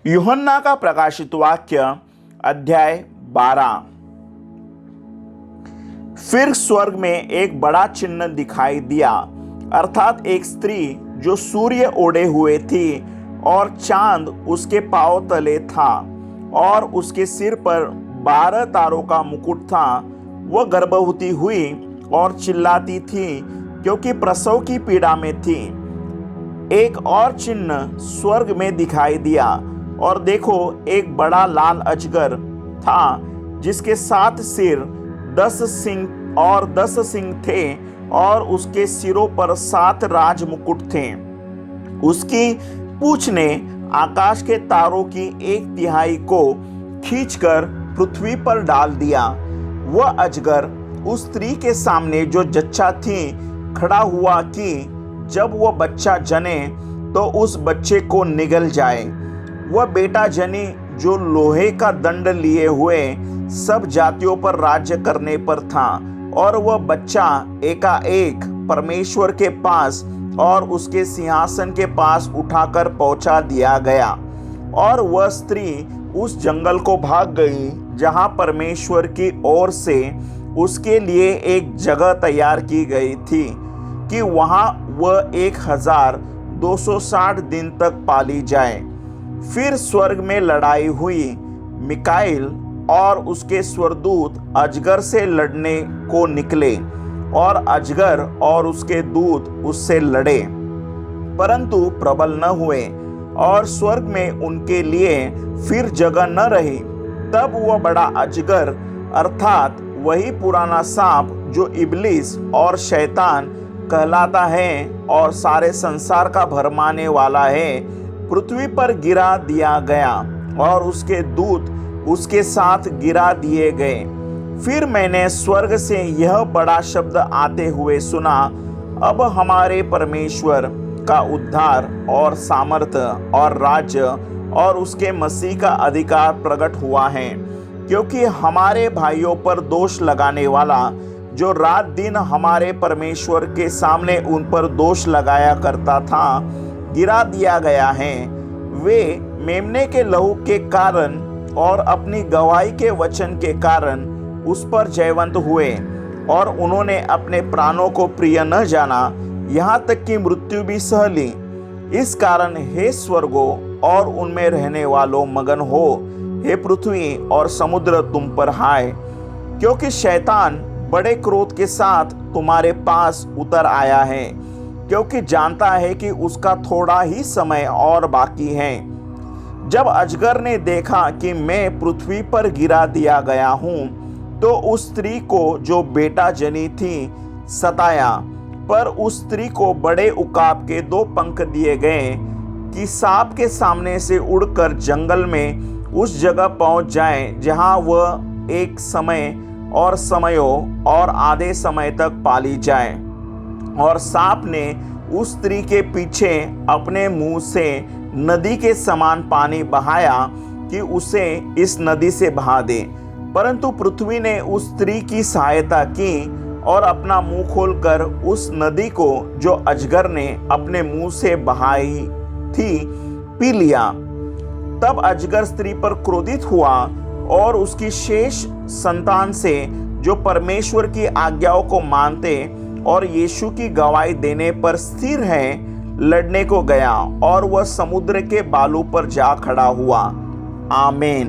यूहन्ना का प्रकाशित वाक्य अध्याय 12। फिर स्वर्ग में एक बड़ा चिन्ह दिखाई दिया, अर्थात एक स्त्री जो सूर्य ओढ़े हुए थी और चांद उसके पांव तले था और उसके सिर पर 12 तारों का मुकुट था। वह गर्भवती हुई और चिल्लाती थी क्योंकि प्रसव की पीड़ा में थी। एक और चिन्ह स्वर्ग में दिखाई दिया और देखो, एक बड़ा लाल अजगर था जिसके 7 सिर 10 सिंग और 10 सिंग थे और उसके सिरों पर 7 राज मुकुट थे। उसकी पूंछ ने आकाश के तारों की 1/3 को खींचकर पृथ्वी पर डाल दिया। वह अजगर उस स्त्री के सामने जो जच्चा थी खड़ा हुआ कि जब वह बच्चा जने तो उस बच्चे को निगल जाए। वह बेटा जनी जो लोहे का दंड लिए हुए सब जातियों पर राज्य करने पर था, और वह बच्चा एकाएक परमेश्वर के पास और उसके सिंहासन के पास उठाकर पहुंचा दिया गया। और वह स्त्री उस जंगल को भाग गई जहां परमेश्वर की ओर से उसके लिए एक जगह तैयार की गई थी कि वहां वह 1260 दिन तक पाली जाए। फिर स्वर्ग में लड़ाई हुई। मिकाईल और उसके स्वर्गदूत अजगर से लड़ने को निकले और अजगर और उसके दूत उससे लड़े, परंतु प्रबल न हुए और स्वर्ग में उनके लिए फिर जगह न रही। तब वह बड़ा अजगर, अर्थात वही पुराना सांप जो इब्लीस और शैतान कहलाता है और सारे संसार का भरमाने वाला है, पृथ्वी पर गिरा दिया गया और उसके दूत उसके साथ गिरा दिए गए। फिर मैंने स्वर्ग से यह बड़ा शब्द आते हुए सुना, अब हमारे परमेश्वर का उद्धार और सामर्थ्य और राज्य और उसके मसीह का अधिकार प्रकट हुआ है, क्योंकि हमारे भाइयों पर दोष लगाने वाला जो रात दिन हमारे परमेश्वर के सामने उन पर दोष लगाया करता था, गिरा दिया गया है। वे मेमने के लहू के कारण और अपनी गवाही के वचन के कारण उस पर जयवंत हुए, और उन्होंने अपने प्राणों को प्रिय न जाना, यहाँ तक कि मृत्यु भी सह ली। इस कारण हे स्वर्गों और उनमें रहने वालों मगन हो, हे पृथ्वी और समुद्र तुम पर हाय, क्योंकि शैतान बड़े क्रोध के साथ तुम्हारे पास उतर आया है, क्योंकि जानता है कि उसका थोड़ा ही समय और बाकी है। जब अजगर ने देखा कि मैं पृथ्वी पर गिरा दिया गया हूँ, तो उस स्त्री को जो बेटा जनी थी सताया, पर उस स्त्री को बड़े उकाब के 2 पंख दिए गए कि सांप के सामने से उड़कर जंगल में उस जगह पहुंच जाए जहां वह एक समय और समयों और आधे समय तक पाली जाए। और सांप ने उस स्त्री के पीछे अपने मुंह से नदी के समान पानी बहाया कि उसे इस नदी से बहा दे, परंतु पृथ्वी ने उस स्त्री की सहायता की और अपना मुंह खोलकर उस नदी को जो अजगर ने अपने मुंह से बहाई थी पी लिया। तब अजगर स्त्री पर क्रोधित हुआ और उसकी शेष संतान से जो परमेश्वर की आज्ञाओं को मानते और यीशु की गवाही देने पर स्थिर है, लड़ने को गया और वह समुद्र के बालू पर जा खड़ा हुआ। आमीन।